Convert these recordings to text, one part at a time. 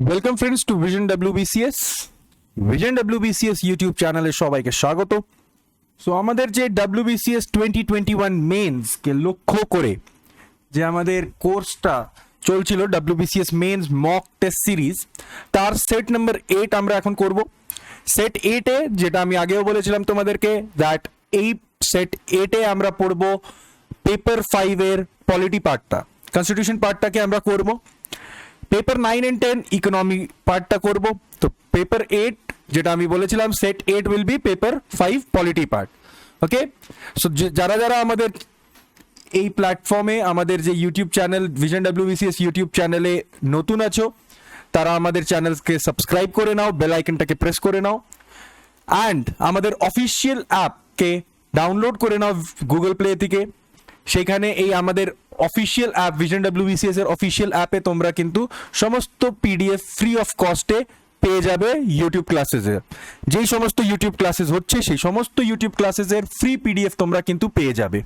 Welcome friends to vision WBCS. Vision WBCS YouTube চ্যানেলে সবাইকে স্বাগত। সো আমাদের যে ডব্লিউবিসিএস 2021 মেন্সকে লক্ষ্য করে যে আমাদের কোর্সটা চলছিল WBCS mains mock test series, তার সেট নাম্বার 8 আমরা এখন করব। সেট 8-এ যেটা আমি আগেও বলেছিলাম তোমাদেরকে, দ্যাট এই সেট 8-এ আমরা পড়ব পেপার 5 এর পলিটি পার্টটা, কনস্টিটিউশন পার্টটাকে আমরা করব। পেপার 9 and 10 ইকোনমি পার্টটা করব। তো পেপার 8 যেটা আমি বলেছিলাম set 8 will be paper 5 polity part. Okay, so যারা যারা আমাদের এই প্ল্যাটফর্মে আমাদের যে YouTube channel vision WBCS YouTube চ্যানেলে নতুন আছো, তারা আমাদের চ্যানেলকে সাবস্ক্রাইব করে নাও, বেল আইকনটাকে প্রেস করে নাও, অ্যান্ড আমাদের অফিসিয়াল অ্যাপকে ডাউনলোড করে নাও গুগল প্লে থেকে। সেখানে এই আমাদের অফিসিয়াল অ্যাপ ভিশন ডব্লিউবিসিএস এর অফিসিয়াল অ্যাপে তোমরা কিন্তু সমস্ত পিডিএফ ফ্রি অফ কস্টে পেয়ে যাবে। ইউটিউব ক্লাসেসের যেই সমস্ত ইউটিউব ক্লাসেস হচ্ছে সেই সমস্ত ইউটিউব ক্লাসেসের ফ্রি পিডিএফ তোমরা কিন্তু পেয়ে যাবে।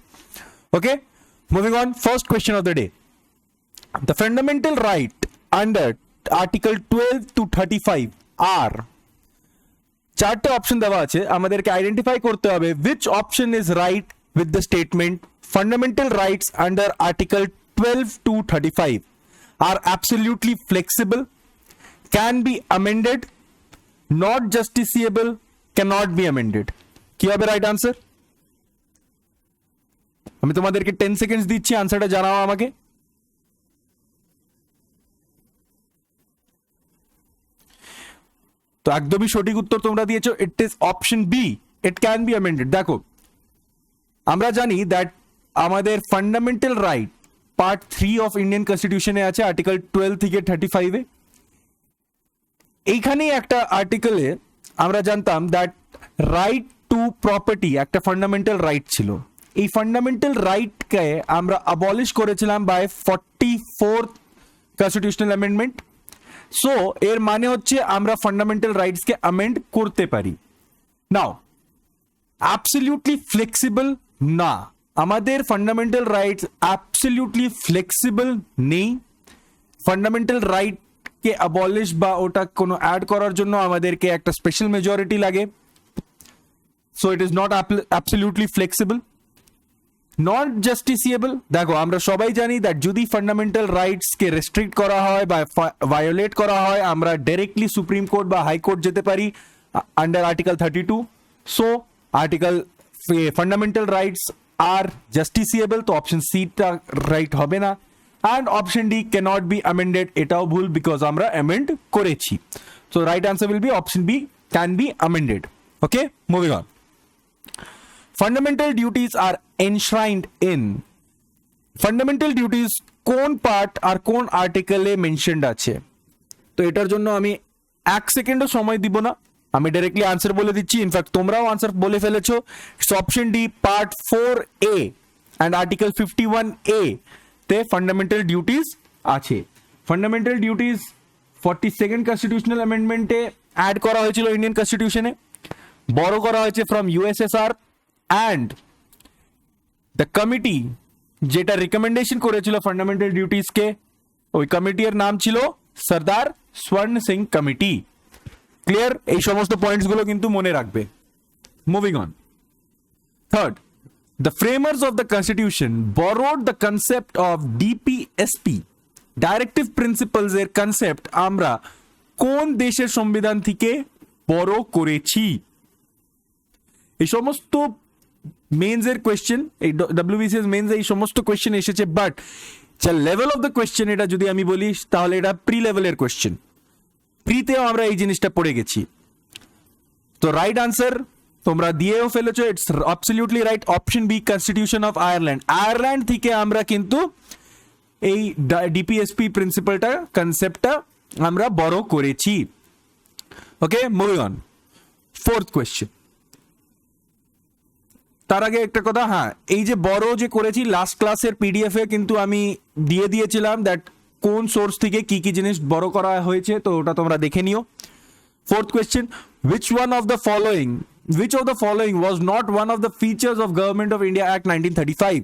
Okay, moving on, first question of the day. The fundamental right under article 12 to 35 আর চারটে অপশন দেওয়া আছে, আমাদেরকে আইডেন্টিফাই করতে হবে which option is right with the statement fundamental rights under article 12 to 35 are absolutely flexible, can be amended, not justiciable, cannot be amended। কি হবে right answer? আমি তোমাদেরকে 10 সেকেন্ডস দিচ্ছি, আনসারটা জানাও আমাকে। তো একদমই সঠিক উত্তর তোমরা দিয়েছো, it is option B, it can be amended. দেখো, আমরা জানি দ্যাট আমাদের fundamental right part 3 of Indian কনস্টিটিউশনে আছে আর্টিকেল 12 থেকে 35-এ। এইখানেই একটা আর্টিকেলে আমরা জানতাম দ্যাট রাইট টু প্রপার্টি একটা ফান্ডামেন্টাল রাইট ছিল। এই ফান্ডামেন্টাল রাইটকে আমরা অ্যাবলিশ করেছিলাম by 44th constitutional amendment. So এর মানে হচ্ছে আমরা ফান্ডামেন্টাল রাইটসকে অ্যামেন্ড করতে পারি। নাও অ্যাবসলিউটলি ফ্লেক্সিবল না, আমাদের ফান্ডামেন্টাল রাইটস অ্যাবসলিউটলি ফ্লেক্সিবল নেই। ফান্ডামেন্টাল রাইটকে অ্যাবলিশ বা ওটা কোনো অ্যাড করার জন্য আমাদেরকে একটা স্পেশাল মেজরিটি লাগে। So it is not absolutely flexible. Not justiciable, দেখো আমরা সবাই জানি দ্যাট যদি ফান্ডামেন্টাল রাইটসকে রেস্ট্রিক্ট করা হয় বা ভায়োলেট করা হয়, আমরা ডাইরেক্টলি সুপ্রিম কোর্ট বা হাইকোর্ট যেতে পারি under article 32। So article fundamental rights are justiciable, তো অপশন সিটা রাইট হবে না। And option D cannot be amended, এটাও ভুল বিকজ আমরা অ্যামেন্ড করেছি। So right answer will be option B, can be amended. Okay, moving on. Fundamental duties are enshrined in, fundamental duties কোন part আর কোন আর্টিকেলে মেনশনড আছে? তো এটার জন্য আমি 1 সেকেন্ডও সময় দিব না, আমি ডাইরেক্টলি আনসার বলে দিচ্ছি। ইনফ্যাক্ট তোমরাও আনসার বলে ফেলেছো। Option D part 4A and article 51A তে ফান্ডামেন্টাল ডিউটিস আছে। ফান্ডামেন্টাল ডিউটিস 42nd কনস্টিটিউশনাল অ্যামেন্ডমেন্টে অ্যাড করা হয়েছিল ইন্ডিয়ান কনস্টিটিউশনে, বড় করা হয়েছে from USSR. And the committee যেটা রিকমেন্ডেশন করেছিল ফান্ডামেন্টাল ডিউটিসকে, ওই কমিটির নাম ছিল সর্দার স্বর্ণ সিং কমিটি। ক্লিয়ার? এই সমস্ত পয়েন্টসগুলো কিন্তু মনে রাখবে। Moving on. Third, the framers of the constitution borrowed the concept of DPSP, directive principles এর কনসেপ্ট আমরা কোন দেশের সংবিধান থেকে বড় করেছি? এই সমস্ত মেন্স এর কোয়েশ্চেন, এই ডব্লিউবিসিএস মেন্স এই সমস্ত কোয়েশ্চেন এসেছে, বাট যা লেভেল অফ দ্য কোয়েশ্চেন এটা যদি আমি বলি তাহলে এটা প্রি লেভেলের কোয়েশ্চেন। প্রিতেও আমরা এই জিনিসটা পড়ে গেছি। তো রাইট আনসার তোমরা দিয়েও ফেলেছো, it's absolutely right, option B, constitution of Ireland. Ireland থেকে আমরা কিন্তু এই ডিপিএসপি প্রিন্সিপালটা, কনসেপ্টটা আমরা বড় করেছি। ওকে, মুভিং অন। Fourth question. তার আগে একটা কথা, হ্যাঁ, এই যে বড় যে করেছি লাস্ট ক্লাসের পিডিএফ এ কিন্তু আমি দিয়ে দিয়েছিলাম দ্যাট কোন সোর্স থেকে কি কি জিনিস বড় করা হয়েছে, তো ওটা তোমরা দেখে নিও। Fourth question, which of the following was not one of the features of Government of India Act 1935?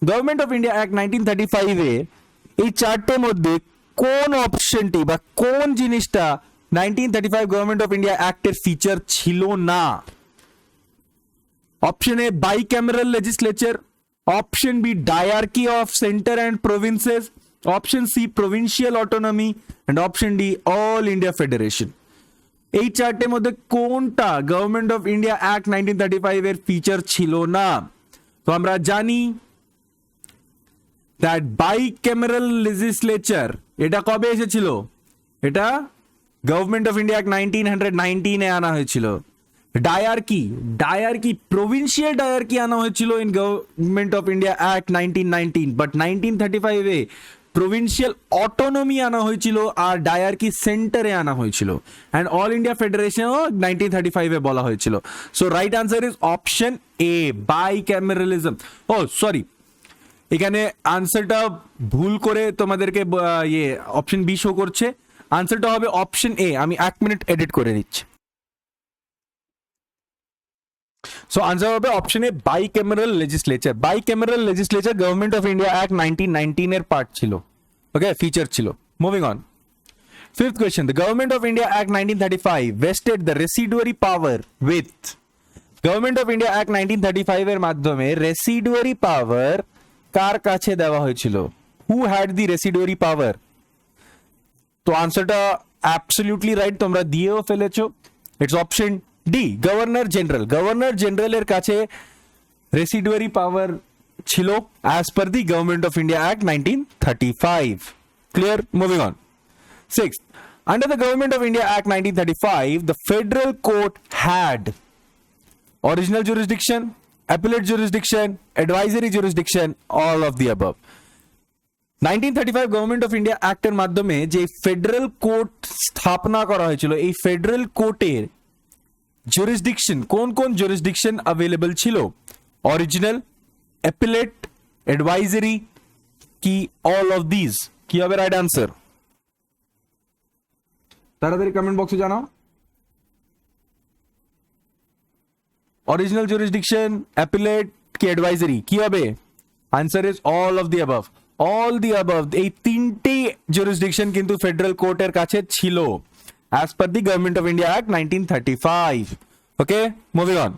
Government of India Act 1935 এ এই চারটের মধ্যে কোন অপশনটি বা কোন জিনিসটা 1935 গভর্নমেন্ট অফ ইন্ডিয়া অ্যাক্টের ফিচার ছিল না? Option A bicameral legislature, option B diarchy of centre and provinces, option C provincial autonomy and option D all India federation. এই চারটের মধ্যে কোনটা গভর্নমেন্ট অফ ইন্ডিয়া অ্যাক্ট 1935 এর ফিচার ছিল না? তো আমরা জানি দ্যাট বাইক্যামেরাল লেজিসলেচার এটা কবে এসেছিল? এটা গভর্নমেন্ট অফ ইন্ডিয়া অ্যাক্ট 1919 এ আনা হয়েছিল। ডায়ার্কি প্রভিন্সিয়াল ডায়ার্কি আনা হয়েছিল in government of India act 1919, but 1935 এ প্রভিন্সিয়াল অটোনমি আনা হয়েছিল আর ডায়ার্কি সেন্টারে আনা হয়েছিল, অ্যান্ড অল ইন্ডিয়া ফেডারেশনও 1935 এ বলা হয়েছিল। So right answer is option A, bicameralism. Oh sorry, এখানে আনসারটা ভুল করে তোমাদেরকে অপশন বি শো করছে, আনসারটা হবে অপশন এ। আমি 1 মিনিট এডিট করে দিচ্ছি। সো আনসার হবে option A, bicameral legislature. Bicameral legislature government of India act 1919 এর পার্ট ছিল, ওকে, ফিচার ছিল। Moving on, fifth question, the government of India act 1935 vested the residuary power with, government of India act 1935 এর মাধ্যমে রেসিডুয়ারি পাওয়ার কার কাছে দেওয়া হয়েছিল? Who had the রেসিডুয়ারি পাওয়ার? তো আনসারটা অ্যাবসলিউটলি রাইট, তোমরা দিয়েও ফেলেছো। It's option D, governor general. Governor জেনারেলের কাছে রেসিডুয়ারি পাওয়ার ছিল as per the government of India act 1935। Clear? Moving on, sixth, under the government of India Act 1935 the federal court had original jurisdiction, appellate jurisdiction, advisory jurisdiction, all of the above. 1935 government of India অ্যাক্টের মাধ্যমে যে federal court স্থাপনা করা হয়েছিল, এই federal কোর্টের jurisdiction, কোন কোন জুরিসডিকশন অ্যাভেলেবল ছিল? অরিজিনাল, অ্যাপিলেট, অ্যাডভাইজারি, কি অল অফ দিস? কি হবে রাইট আনসার? তাড়াতাড়ি কমেন্ট বক্সে জানাও। অরিজিনাল জুরিসডিকশন, অ্যাপিলেট কি অ্যাডভাইজারি, কি হবে? Answer is all of the above. All the above, এই তিনটে জুরিসডিকশন কিন্তু ফেডারেল কোর্টের কাছে ছিল as per the Government of India Act 1935. Okay, moving on.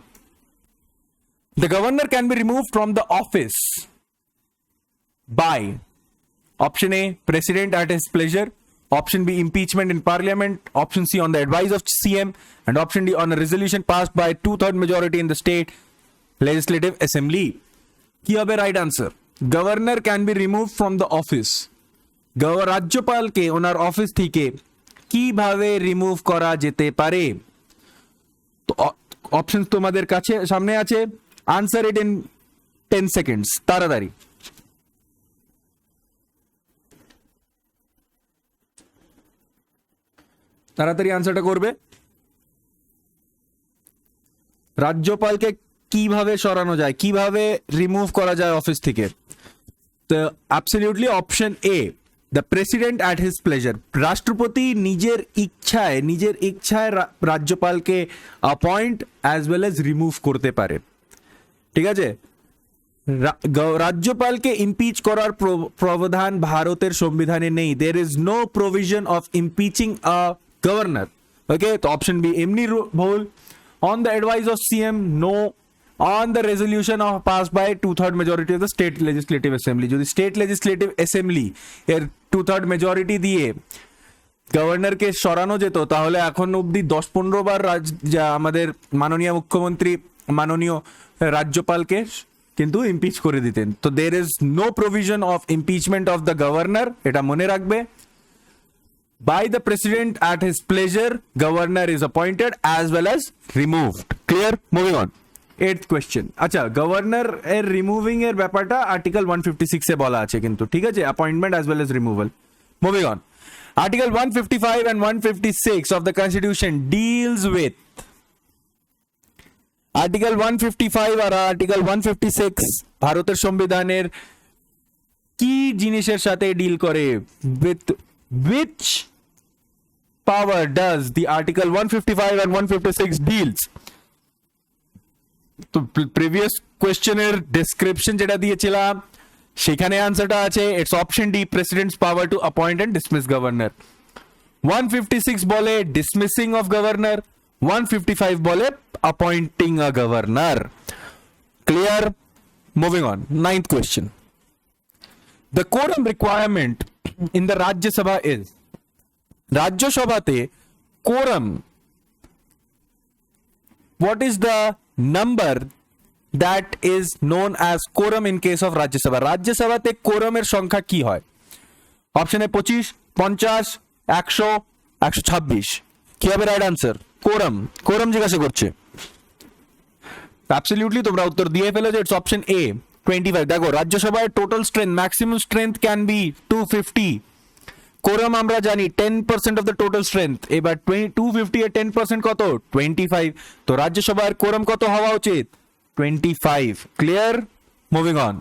The governor can be removed from the office by option A, president at his pleasure, option B, impeachment in parliament, option C, on the advice of CM, and option D, on a resolution passed by 2/3 majority in the state legislative assembly. কি হবে right answer? Governor can be remove from the office. রাজ্যপালকে ওনার office থেকে কিভাবে remove করা যেতে পারে? তো অপশন তোমাদের কাছে সামনে আছে, আনসার ইট ইন 10 সেকেন্ডস। তাড়াতাড়ি তাড়াতাড়ি আনসারটা করবে। রাজ্যপালকে কিভাবে সরানো যায়, কিভাবে রিমুভ করা যায় অফিস থেকে? তো absolutely option A, the president at his pleasure. রাষ্ট্রপতি নিজের ইচ্ছায় রাজ্যপালকে appoint as well as remove করতে পারে। ঠিক আছে, রাজ্যপালকে ইমপিচ করার প্রাবধান ভারতের সংবিধানে নেই। There is no provision of impeaching a governor. Okay, তো অপশন বি এমনি ভুল। On the advice of CM, no. on the resolution of passed by 2/3 majority of the state legislative assembly, যদি স্টেট লেজিসলেটিভ অ্যাসেম্বলি এর 2/3 majority দিয়ে গভর্নরকে সরানো যেত, তাহলে এখন অবধি 10-15 বার আমাদের মাননীয় মুখ্যমন্ত্রী মাননীয় রাজ্যপালকে কিন্তু ইমপিচ করে দিতেন। তো there is no provision of impeachment of the governor, এটা মনে রাখবে। by the president at his pleasure, governor is appointed as well as removed. Clear? Moving on, 8th question. আচ্ছা, গভর্নর এর রিমুভিং এর ব্যাপারটা আর্টিকেল 156 এ বলা আছে কিন্তু, ঠিক আছে, appointment as well as removal. Moving on, article 155 and 156 of the constitution deals with, article 155 আর আর্টিকেল 156 ভারতের সংবিধানের কি জিনিসের সাথে ডিল করে? with which power does the article 155 and 156 deals? তো প্রিভিয়াস কোয়েশ্চেনের ডেসক্রিপশন যেটা দিয়েছিলাম সেখানে আনসারটা আছে it's option D, president's power to appoint and dismiss governor. 156 বলে ডিসমিসিং অফ গভর্নর, 155 বলে appointing a governor. Clear? Moving on, 9th question. The quorum requirement in the Rajya Sabha is, Rajya Sabhate quorum, what is the number that is known as quorum in case of Rajya Sabha? Rajya Sabhate quorum এর সংখ্যা কি হয়? Option A 25, 50, 100, 126। কি হবে right answer? Quorum, quorum জিজ্ঞাসা করছে। Absolutely তোমরা উত্তর দিয়ে ফেলেছো, ইটস অপশন এ 25। দেখো রাজ্যসভার total strength, maximum strength can be 250। Quorum আমরা জানি 10% অফ দ্য টোটাল স্ট্রেংথ। এবার 250 এর 10% কত? 25। তো রাজ্যসভার কোরাম কত হওয়া উচিত? 25। Clear? Moving on,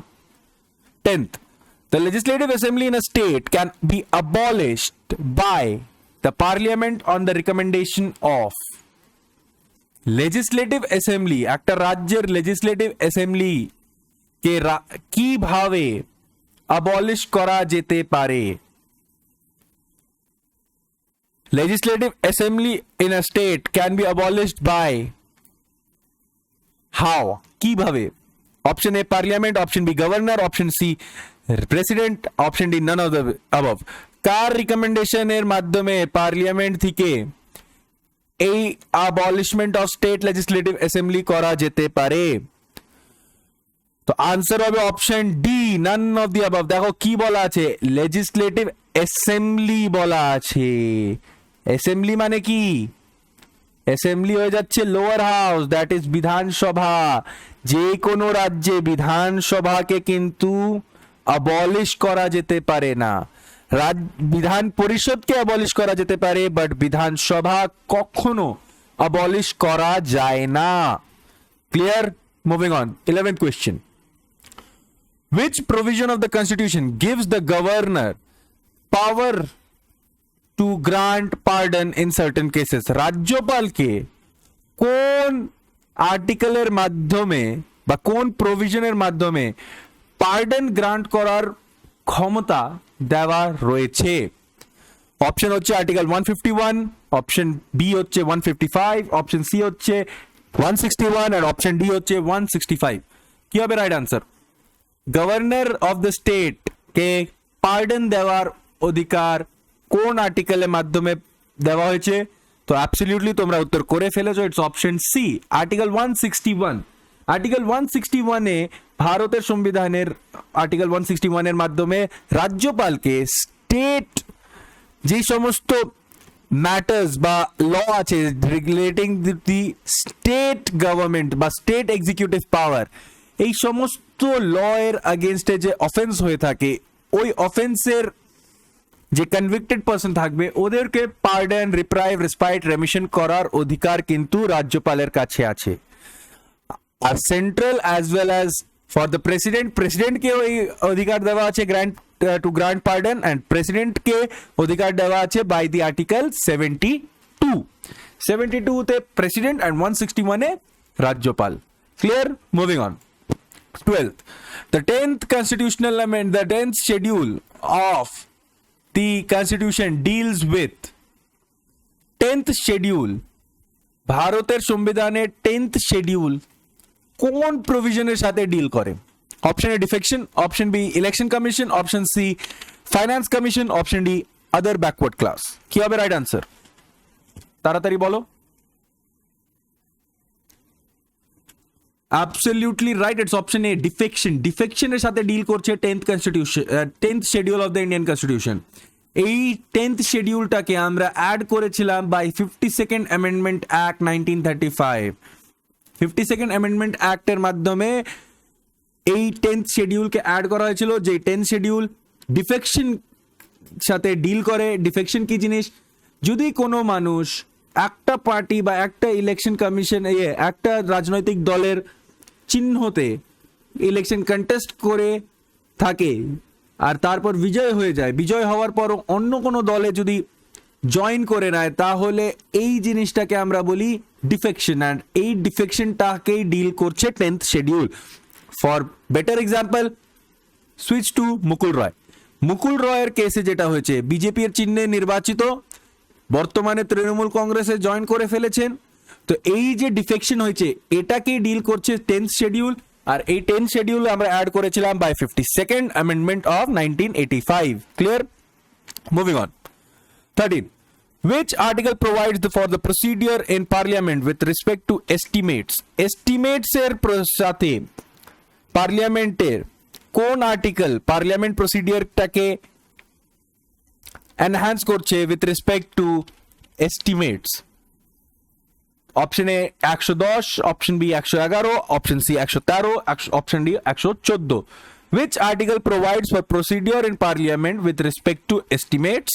10th. The legislative assembly in a state can be abolished by the parliament on the recommendation of, legislative assembly একটা রাজ্যের legislative assembly কে কিভাবে abolish করা যেতে পারে? Legislative assembly in a state can be abolished by how? কিভাবে? Option A parliament, option B governor, option C president, option D none of the above. কার রিকমেন্ডেশনের মাধ্যমে পার্লিয়ামেন্ট থেকে এই abolishment of state legislative assembly করা যেতে পারে? তো আনসার হবে option D, none of the above. দেখো কি বলা আছে, লেজিসলেটিভ অ্যাসেম্বলি বলা আছে। অ্যাসেম্বলি মানে কি? অ্যাসেম্বলি হয়ে যাচ্ছে লোয়ার হাউস, দ্যাট ইজ বিধানসভা। যে কোনো রাজ্যে বিধানসভাকে কিন্তু অ্যাবলিশ করা যেতে পারে না। বিধান পরিষদকে অ্যাবলিশ করা যেতে পারে, বাট বিধানসভা কখনো অ্যাবলিশ করা যায় না। Clear? Moving on, 11th question. Which provision of the constitution gives the governor power to grant pardon in certain cases? রাজ্যপালকে কোন আর্টিকেলের মাধ্যমে বা কোন প্রভিশনের মাধ্যমে পার্ডন গ্রান্ট করার ক্ষমতা দেওয়া রয়েছে? অপশন হচ্ছে আর্টিকেল 151, অপশন বি হচ্ছে 155, অপশন সি হচ্ছে 161 আর অপশন ডি হচ্ছে 165। কি হবে right answer? Governor of the state K pardon দেওয়ার অধিকার কোন আর্টিকেলের মাধ্যমে দেওয়া হয়েছে? তো অ্যাবসলিউটলি তোমরা উত্তর করে ফেলেছো, it's option C, article 161। Article 161 এ ভারতের সংবিধানের আর্টিকেল 161 এর মাধ্যমে রাজ্যপালকে স্টেট যে সমস্ত ম্যাটার্স বা ল আছে রেগুলেটিং দি স্টেট গভর্নমেন্ট বা স্টেট এক্সিকিউটিভ পাওয়ার, এই সমস্ত ল এর আগেনস্টে যে অফেন্স হয়ে থাকে, ওই অফেন্সের যে কনভিক্টেড পারসন থাকবে ওদেরকে পার্ডন, রিপ্রাইভ, রেসপাইট, রেমিশন করার অধিকার কিন্তু রাজ্যপালের কাছে আছে। আর central as well as for the প্রেসিডেন্টকে ওই অধিকার দেওয়া আছে টু গ্রান্ট পার্ডন, অ্যান্ড প্রেসিডেন্টকে অধিকার দেওয়া আছে বাই দি আর্টিকেল 72 তে প্রেসিডেন্ট অ্যান্ড 161 এ রাজ্যপাল। Clear? Moving on, 12th. The 10th constitutional amendment, the 10th schedule of the constitution deals with, 10th schedule, ভারতের সংবিধানের 10th schedule কোন প্রভিশনের সাথে ডিল করে? Option A defection, option B election commission, option C finance commission, option D other backward class. কি হবে right answer? তাড়াতাড়ি বলো। Absolutely right, it's option A defection. ডিফেকশনের সাথে ডিল করছে 10th schedule of the Indian constitution. এই 10th শিডিউলটাকে আমরা অ্যাড করেছিলাম by 52nd amendment act 1935। 52nd amendment অ্যাক্টের মাধ্যমে এই 10th শিডিউলকে অ্যাড করা হয়েছিল, যে 10th শিডিউল ডিফেকশন সাথে ডিল করে। ডিফেকশন কি জিনিস? যদি কোনো মানুষ একটা পার্টি বা একটা ইলেকশন কমিশন একটা রাজনৈতিক দলের চিহ্নতে ইলেকশন কন্টেস্ট করে থাকে আর তারপর বিজয় হয়ে যায়, বিজয় হওয়ার পর অন্য কোনো দলে যদি জয়েন করে নেয়, তাহলে এই জিনিসটাকে আমরা বলি ডিফেকশন। অ্যান্ড এই ডিফেকশনটাকেই ডিল করছে 10th schedule. For better example, switch to Mukul Roy. Mukul রয়ের কেসে যেটা হয়েছে, বিজেপি এর চিহ্নে নির্বাচিত, বর্তমানে তৃণমূল কংগ্রেসে জয়েন করে ফেলেছেন। তো এই যে ডিফেকশন হয়েছে এটাকে ডিল করছে 10th শিডিউল, আর এই 10th শিডিউল আমরা অ্যাড করেছিলাম by 52nd amendment of 1985। Clear? Moving on. 13. Which article provides for the procedure in parliament with respect to estimates? Estimates এর সাথে পার্লামেন্টের কোন আর্টিকেল পার্লামেন্ট প্রসিডিওরটাকে এনহ্যান্স করছে with respect to estimates? Option A 110, option B 111, option C 113, option D 114। Which article provides for procedure in parliament with respect to estimates?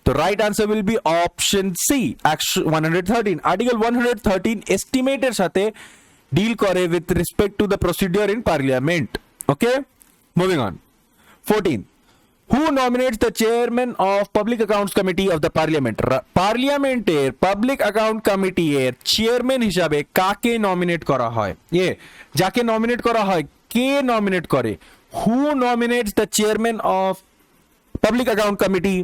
The right answer will be option C, 113. Article 113 estimate এর সাথে deal করে with respect to the procedure in parliament. Okay, moving on. 14. Who nominates the chairman of Public Accounts Committee of the Parliament? পার্লিয়ামেন্টের public account committee এর chairman হিসাবে কাকে nominate করা হয়? যাকে নমিনেট করা হয় কে নমিনেট করে? Who nominates the chairman of Public Account Committee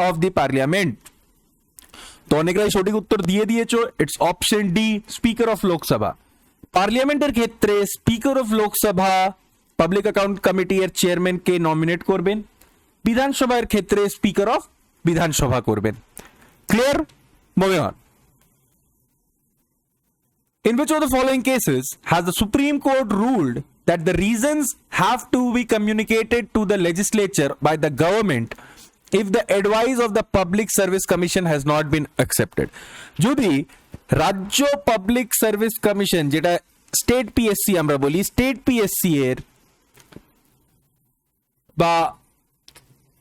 of the Parliament? তো অনেকরাই সঠিক উত্তর দিয়ে দিয়েছো। It's option D, speaker of Lok Sabha. পার্লামেন্টের ক্ষেত্রে speaker of Lok Sabha public account committee এর চেয়ারম্যানকে নমিনেট করবেন, বিধানসভার ক্ষেত্রে স্পিকার অফ বিধানসভা করবেন। Clear? Moving on. In which of the following cases has the Supreme Court ruled that the reasons have to be communicated to the legislature by the government if the advice of the Public Service Commission has not been accepted? যদি রাজ্য public service commission, যেটা state PSC আমরা বলি, state PSC এর বা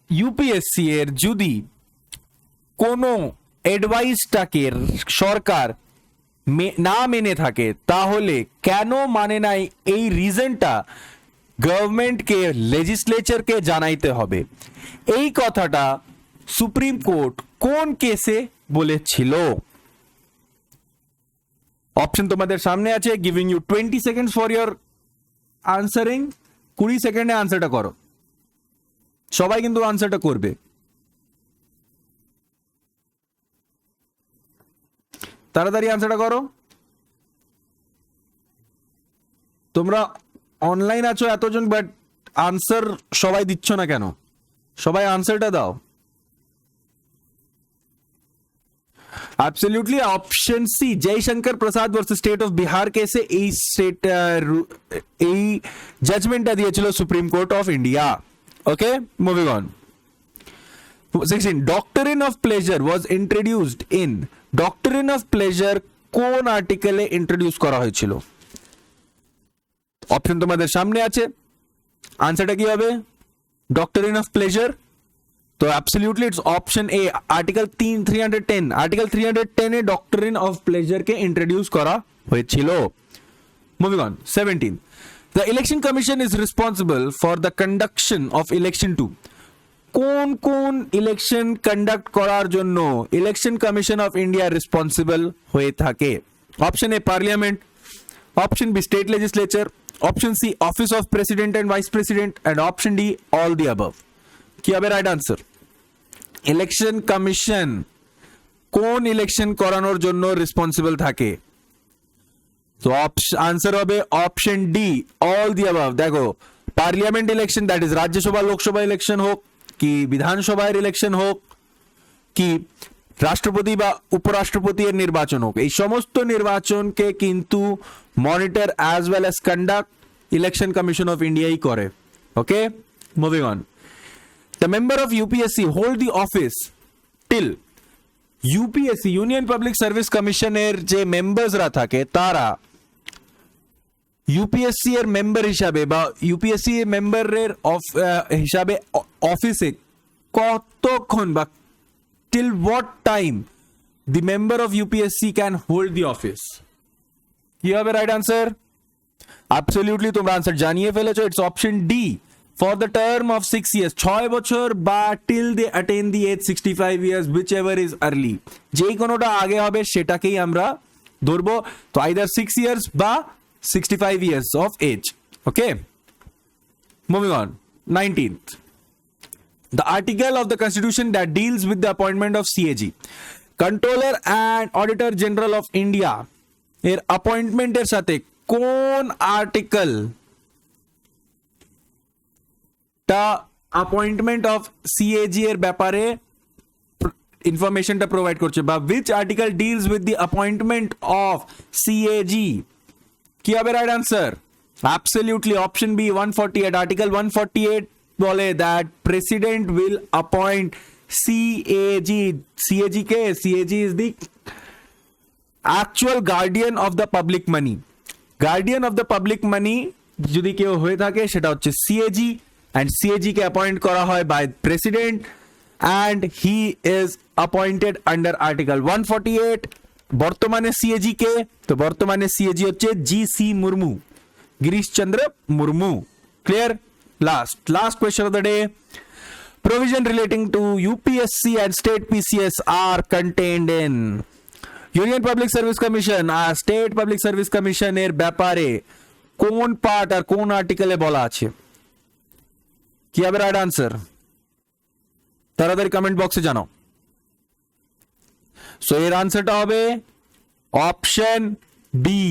UPSC এর যদি কোনো অ্যাডভাইসটাকে সরকার না মেনে থাকে, তাহলে কেন মানে নাই এই রিজনটা গভর্নমেন্টকে লেজিসলেচারকে জানাইতে হবে। এই কথাটা সুপ্রিম কোর্ট কোন কেসে বলেছিল? অপশন তোমাদের সামনে আছে, giving you 20 seconds for your answering. 20 সেকেন্ডে আনসারটা করো। সবাই কিন্তু আনসারটা করবে। তাড়াতাড়ি আনসারটা করো। তোমরা অনলাইন আছো এতজন, বাট আনসার সবাই দিচ্ছ না কেন? সবাই আনসারটা দাও। Absolutely, option C, Jaishankar Prasad versus state of Bihar কেসে এই জাজমেন্টটা দিয়েছিল supreme court of India. Okay, moving on. 16. ডক্টরিন of pleasure was introduced in. ডক্টরিন of pleasure কোন আর্টিকেলে ইন্ট্রোডিউস করা হয়েছিল? অপশন তোমাদের সামনে আছে। আনসারটা কি হবে? Doctrine of pleasure. তো absolutely it's option A, article 310। Article 310 এ ডক্টরিন অফ প্লেজারকে ইন্ট্রোডিউস করা হয়েছিল। Moving on. 17. The election commission is responsible for the conduction of election 2. কোন কোন ইলেকশন কন্ডাক্ট করার জন্য election commission of India responsible হয়ে থাকে? Option A parliament, option B state legislature, option C office of president and vice president, and option D all the above. কি হবে right answer? Election commission কোন election করানোর জন্য responsible থাকে? তো answer হবে option D, all the above. দেখো, parliament election, that is Rajya Sabha Lok Sabha election হোক, কি বিধানসভার ইলেকশন হোক, কি রাষ্ট্রপতি বা উপরাষ্ট্রপতি এর নির্বাচন হোক, এই সমস্ত নির্বাচনকে কিন্তু monitor as well as conduct election commission of ইন্ডিয়াই করে। Okay, moving on. The member of UPSC hold the office till. UPSC, union public service কমিশনের যে মেম্বার্সরা থাকে, তারা ইউপিএসসি এর মেম্বার হিসাবে বা ইউপিএসসি মেম্বারের হিসাবে অফিসে কতক্ষণ বা till what time the member of UPSC can hold the office? কি হবে রাইট আনসার? অ্যাবসলিউটলি তোমরা আনসার জানিয়ে ফেলেছো। It's option D, for the term of 6 years, 6 বছর বা till they attain the age 65 years, which ever is early। যেই কোনোটা আগে হবে সেটাকেই আমরা ধরবো। তো আইদার 6 years বা 65 years of age। Okay, Moving on. 19th. The article of the Constitution that deals with the appointment of CAG. Controller and Auditor General of India এর অ্যাপয়েন্টমেন্টের সাথে কোন আর্টিকেল টা অ্যাপয়েন্টমেন্ট অফ সিএজি এর ব্যাপারে ইনফরমেশনটা provide করছে, বা which article deals with the appointment of CAG? কি হবে right answer? Absolutely option B 148. Article 148 বলে that president will appoint CAG. CAG K? CAG is the actual guardian of the public money. Guardian of the public money যদি কেউ হয়ে থাকে সেটা হচ্ছে CAG, and CAG K appoint করা হয় by president and he is appointed under article 148. বর্তমানে CAG কে? তো বর্তমানে CAG হচ্ছে GC Murmu, Girish Chandra Murmu. Clear? Last question of the day. Provision relating to UPSC and state PCS are contained in Union Public Service Commission আর State Public Service Commission এর ব্যাপারে কোন part আর কোন আর্টিকেলে বলা আছে? কি হবে রাইট আনসার? তাড়াতাড়ি কমেন্ট বক্সে জানাও। সো এর আনসারটা হবে option B,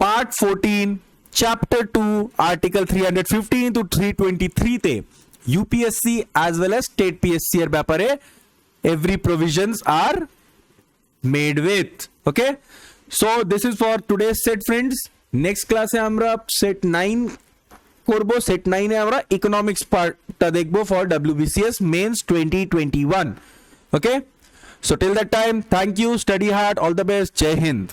part 14 chapter 2 article 315 to 323 তে UPSC as well as state PSC এর ব্যাপারে every provisions are made with. Okay, so this is for today's set friends. Next class এ আমরা set 9 করবো। set 9 এ আমরা ইকোনমিক্স পার্টটা দেখবো for WBCS Mains 2021. Okay, so till that time, thank you, study hard, all the best, Jai Hind.